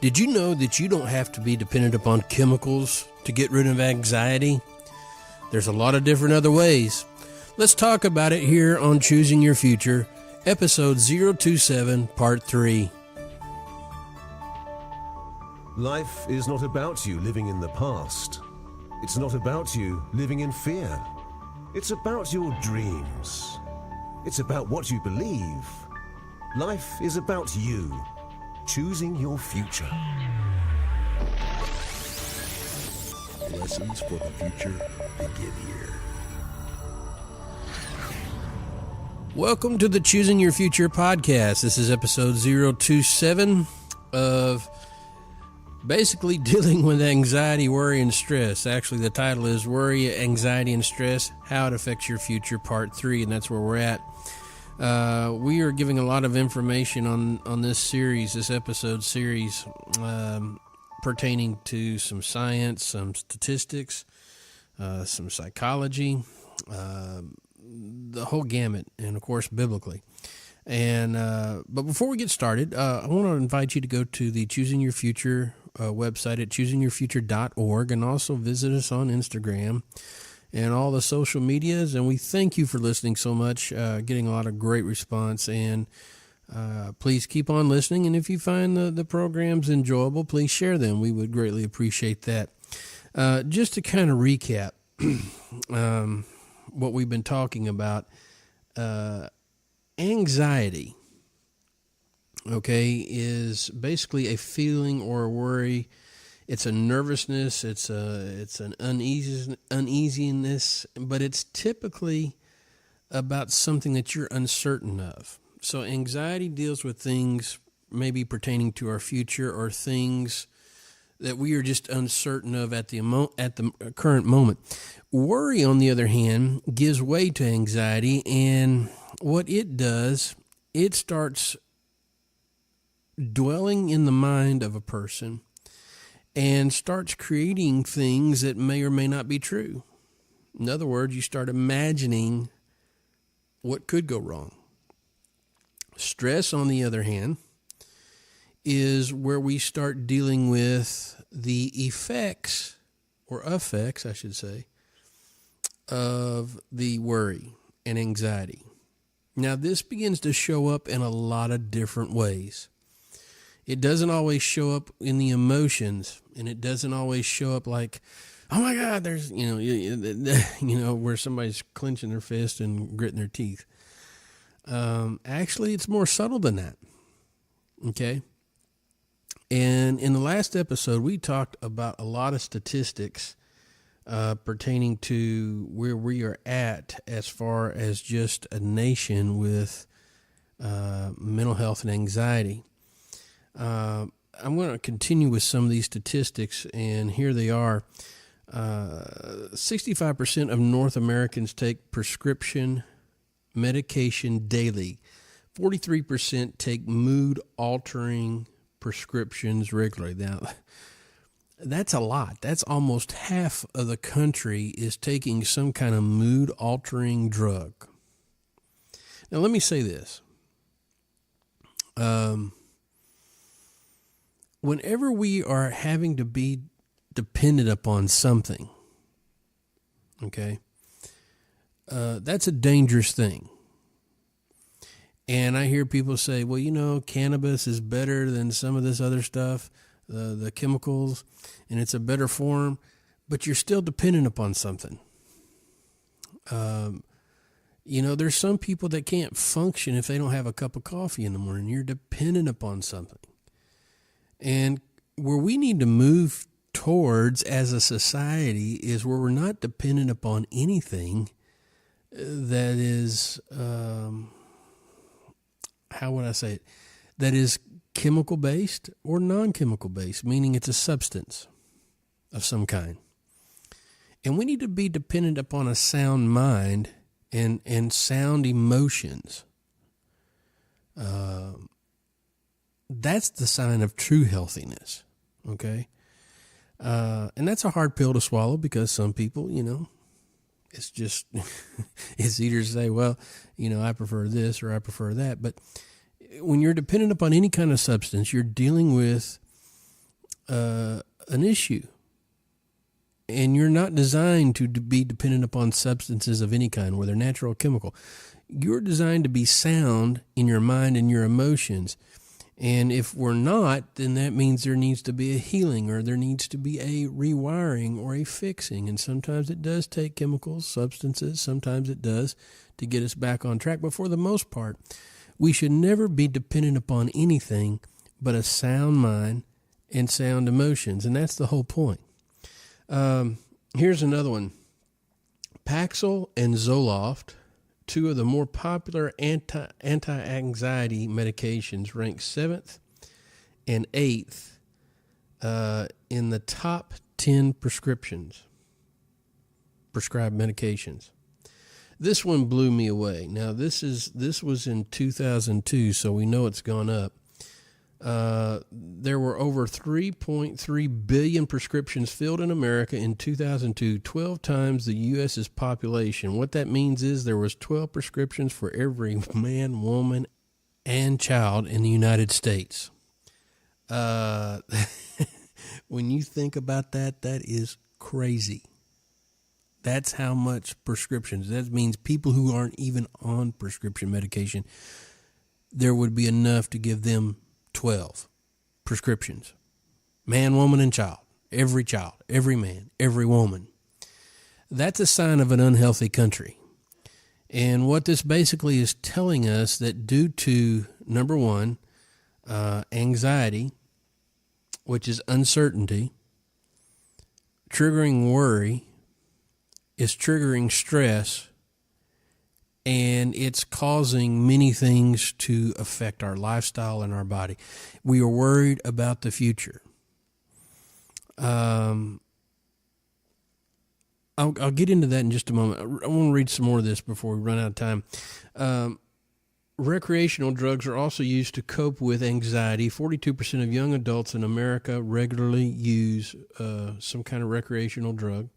Did you know that you don't have to be dependent upon chemicals to get rid of anxiety? There's a lot of different other ways. Let's talk about it here on Choosing Your Future, episode 027, part 3. Life is not about you living in the past. It's not about you living in fear. It's about your dreams. It's about what you believe. Life is about you, choosing your future. Lessons for the future begin here. Welcome to the Choosing Your Future podcast. This is episode 027 of basically dealing with anxiety, worry, and stress. Actually, the title is Worry, Anxiety, and Stress, How It Affects Your Future, Part 3, and that's where we're at. We are giving a lot of information on this series, this episode series, pertaining to some science, some statistics, some psychology, the whole gamut, and of course, biblically. And but before we get started, I want to invite you to go to the Choosing Your Future website at choosingyourfuture.org, and also visit us on Instagram and all the social medias. And we thank you for listening so much, getting a lot of great response. And please keep on listening. And if you find the programs enjoyable, please share them. We would greatly appreciate that. Just to kind of recap what we've been talking about, anxiety, okay, is basically a feeling or a worry. It's a nervousness, it's an uneasiness, but it's typically about something that you're uncertain of. So anxiety deals with things maybe pertaining to our future or things that we are just uncertain of at the current moment. Worry, on the other hand, gives way to anxiety, and what it does, it starts dwelling in the mind of a person and starts creating things that may or may not be true. In other words, you start imagining what could go wrong. Stress, on the other hand, is where we start dealing with the effects, I should say, of the worry and anxiety. Now, this begins to show up in a lot of different ways. It doesn't always show up in the emotions, and it doesn't always show up like, oh my God, there's, where somebody's clenching their fist and gritting their teeth. Actually, it's more subtle than that. Okay. And in the last episode, we talked about a lot of statistics pertaining to where we are at as far as just a nation with mental health and anxiety. I'm going to continue with some of these statistics, and here they are. 65% of North Americans take prescription medication daily. 43% take mood-altering prescriptions regularly. Now, that's a lot. That's almost half of the country is taking some kind of mood-altering drug. Now, let me say this. Whenever we are having to be dependent upon something, okay, that's a dangerous thing. And I hear people say, well, cannabis is better than some of this other stuff, the chemicals, and it's a better form, but you're still dependent upon something. There's some people that can't function if they don't have a cup of coffee in the morning. You're dependent upon something. And where we need to move towards as a society is where we're not dependent upon anything that is, how would I say it, that is chemical-based or non-chemical-based, meaning it's a substance of some kind. And we need to be dependent upon a sound mind and sound emotions. That's the sign of true healthiness, okay? And that's a hard pill to swallow because some people, it's just, it's easier to say, well, I prefer this or I prefer that. But when you're dependent upon any kind of substance, you're dealing with an issue. And you're not designed to be dependent upon substances of any kind, whether natural or chemical. You're designed to be sound in your mind and your emotions. And if we're not, then that means there needs to be a healing, or there needs to be a rewiring or a fixing. And sometimes it does take chemicals, substances, sometimes it does, to get us back on track. But for the most part, we should never be dependent upon anything but a sound mind and sound emotions. And that's the whole point. Here's another one. Paxil and Zoloft, two of the more popular anti-anxiety medications, rank 7th and 8th in the top 10 prescribed medications. This one blew me away. Now, this was in 2002, so we know it's gone up. There were over 3.3 billion prescriptions filled in America in 2002, 12 times the U.S.'s population. What that means is there was 12 prescriptions for every man, woman, and child in the United States. When you think about that, that is crazy. That's how much prescriptions. That means people who aren't even on prescription medication, there would be enough to give them 12 prescriptions. Man, woman, and child. Every man, every woman. That's a sign of an unhealthy country. And what this basically is telling us, that due to, number one, anxiety, which is uncertainty, triggering worry, is triggering stress, and it's causing many things to affect our lifestyle and our body. We are worried about the future. I'll get into that in just a moment. I want to read some more of this before we run out of time. Recreational drugs are also used to cope with anxiety. 42% of young adults in America regularly use some kind of recreational drug.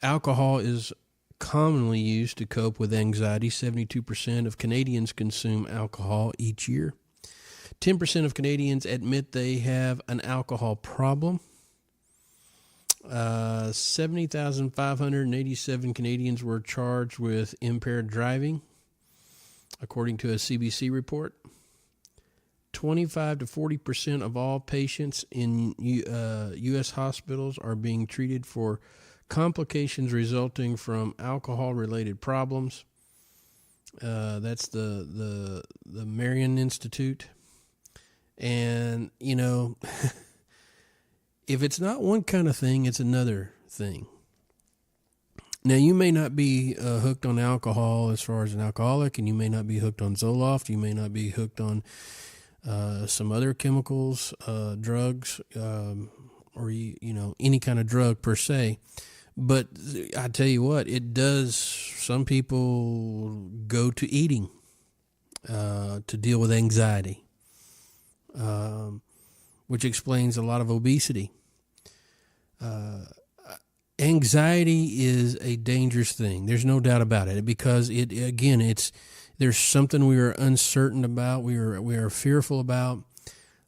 Alcohol is commonly used to cope with anxiety. 72% of Canadians consume alcohol each year. 10% of Canadians admit they have an alcohol problem. 70,587 Canadians were charged with impaired driving, according to a CBC report. 25 to 40% of all patients in U.S. hospitals are being treated for complications resulting from alcohol-related problems. That's the Marion Institute. And, you know, if it's not one kind of thing, it's another thing. Now, you may not be hooked on alcohol as far as an alcoholic, and you may not be hooked on Zoloft. You may not be hooked on some other chemicals, drugs, or, you know, any kind of drug per se. But I tell you what, it does. Some people go to eating to deal with anxiety, which explains a lot of obesity. Anxiety is a dangerous thing. There's no doubt about it, because there's something we are uncertain about. We are fearful about.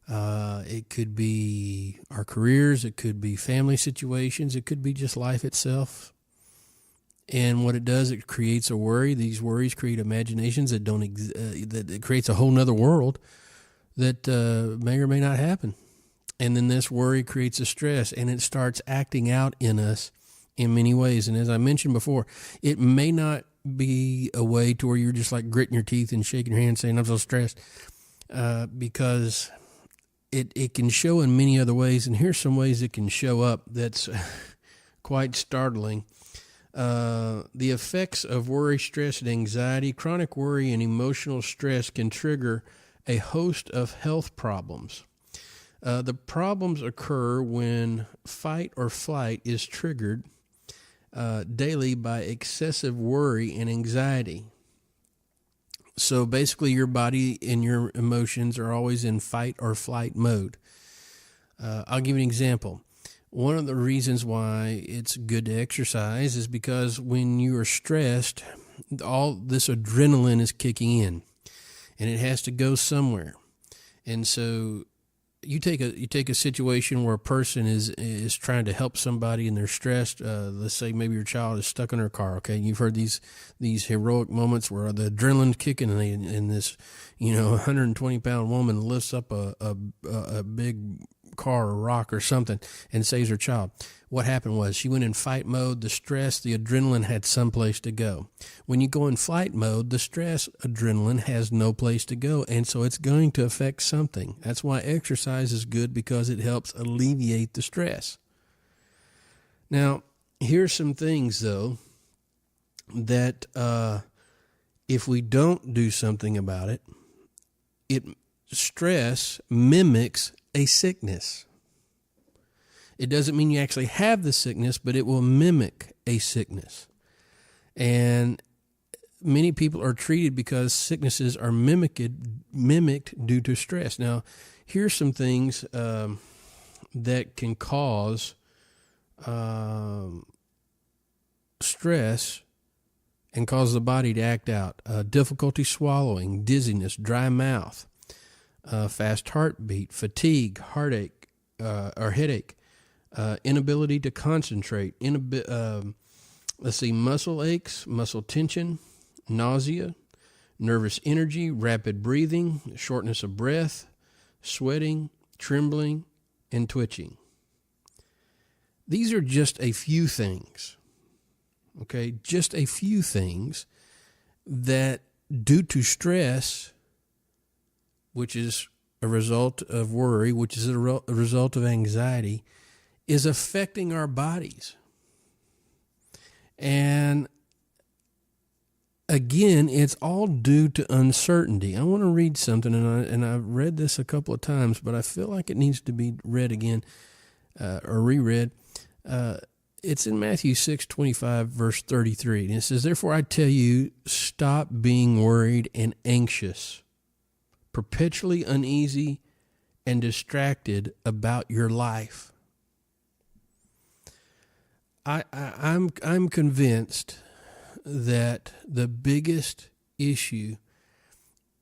It could be our careers. It could be family situations. It could be just life itself. And what it does, it creates a worry. These worries create imaginations that that it creates a whole nother world that may or may not happen. And then this worry creates a stress, and it starts acting out in us in many ways. And as I mentioned before, it may not be a way to where you're just like gritting your teeth and shaking your hand saying, I'm so stressed, because it can show in many other ways. And here's some ways it can show up that's quite startling. The effects of worry, stress, and anxiety. Chronic worry and emotional stress can trigger a host of health problems. The problems occur when fight or flight is triggered daily by excessive worry and anxiety. So basically your body and your emotions are always in fight or flight mode. I'll give you an example. One of the reasons why it's good to exercise is because when you are stressed, all this adrenaline is kicking in, and it has to go somewhere. And so you take a situation where a person is trying to help somebody and they're stressed. Let's say maybe your child is stuck in her car. Okay, you've heard these heroic moments where the adrenaline's kicking and this 120-pound woman lifts up a big car or rock or something and saves her child. What happened was she went in fight mode. The stress, the adrenaline had someplace to go. When you go in flight mode, the stress adrenaline has no place to go, and so it's going to affect something. That's why exercise is good, because it helps alleviate the stress. Now, here's some things, though, that if we don't do something about it, stress mimics a sickness. It doesn't mean you actually have the sickness, but it will mimic a sickness. And many people are treated because sicknesses are mimicked due to stress. Now, here's some things that can cause stress and cause the body to act out. Difficulty swallowing, dizziness, dry mouth, fast heartbeat, fatigue, heartache or headache, inability to concentrate, muscle aches, muscle tension, nausea, nervous energy, rapid breathing, shortness of breath, sweating, trembling, and twitching. These are just a few things, okay? Just a few things that, due to stress, which is a result of worry, which is a result of anxiety, is affecting our bodies. And again, it's all due to uncertainty. I want to read something, and I've read this a couple of times, but I feel like it needs to be read again or reread. It's in Matthew 6:25, verse 33. And it says, "Therefore I tell you, stop being worried and anxious, perpetually uneasy and distracted about your life." I'm convinced that the biggest issue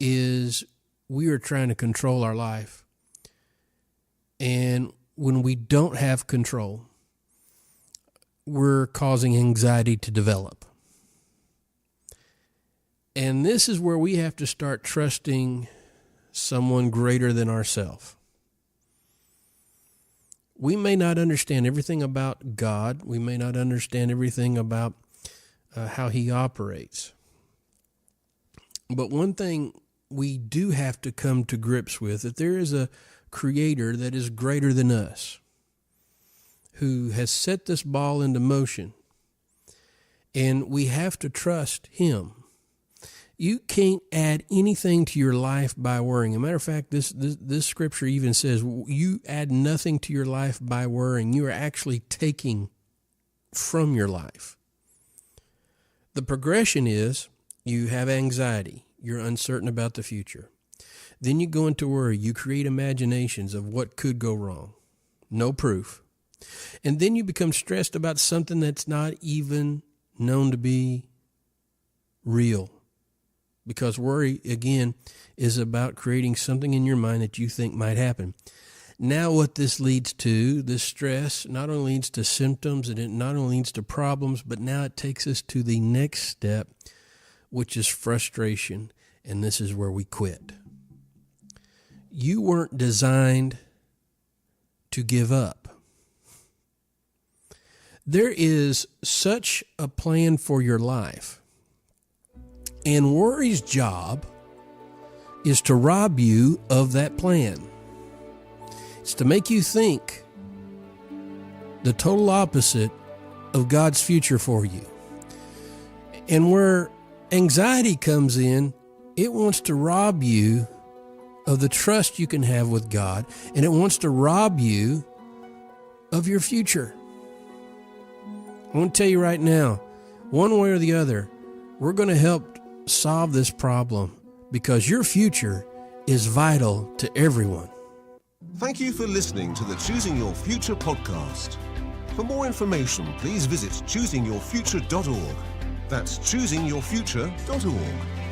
is we are trying to control our life. And when we don't have control, we're causing anxiety to develop. And this is where we have to start trusting someone greater than ourselves. We may not understand everything about God. We may not understand everything about how he operates. But one thing we do have to come to grips with, that there is a creator that is greater than us, who has set this ball into motion, and we have to trust him. You can't add anything to your life by worrying. As a matter of fact, this scripture even says you add nothing to your life by worrying. You are actually taking from your life. The progression is you have anxiety. You're uncertain about the future. Then you go into worry. You create imaginations of what could go wrong. No proof. And then you become stressed about something that's not even known to be real. Because worry, again, is about creating something in your mind that you think might happen. Now what this leads to, this stress, not only leads to symptoms, and it not only leads to problems, but now it takes us to the next step, which is frustration. And this is where we quit. You weren't designed to give up. There is such a plan for your life. And worry's job is to rob you of that plan. It's to make you think the total opposite of God's future for you. And where anxiety comes in, it wants to rob you of the trust you can have with God, and it wants to rob you of your future. I want to tell you right now, one way or the other, we're going to help solve this problem, because your future is vital to everyone. Thank you for listening to the Choosing Your Future podcast. For more information, please visit choosingyourfuture.org. That's choosingyourfuture.org.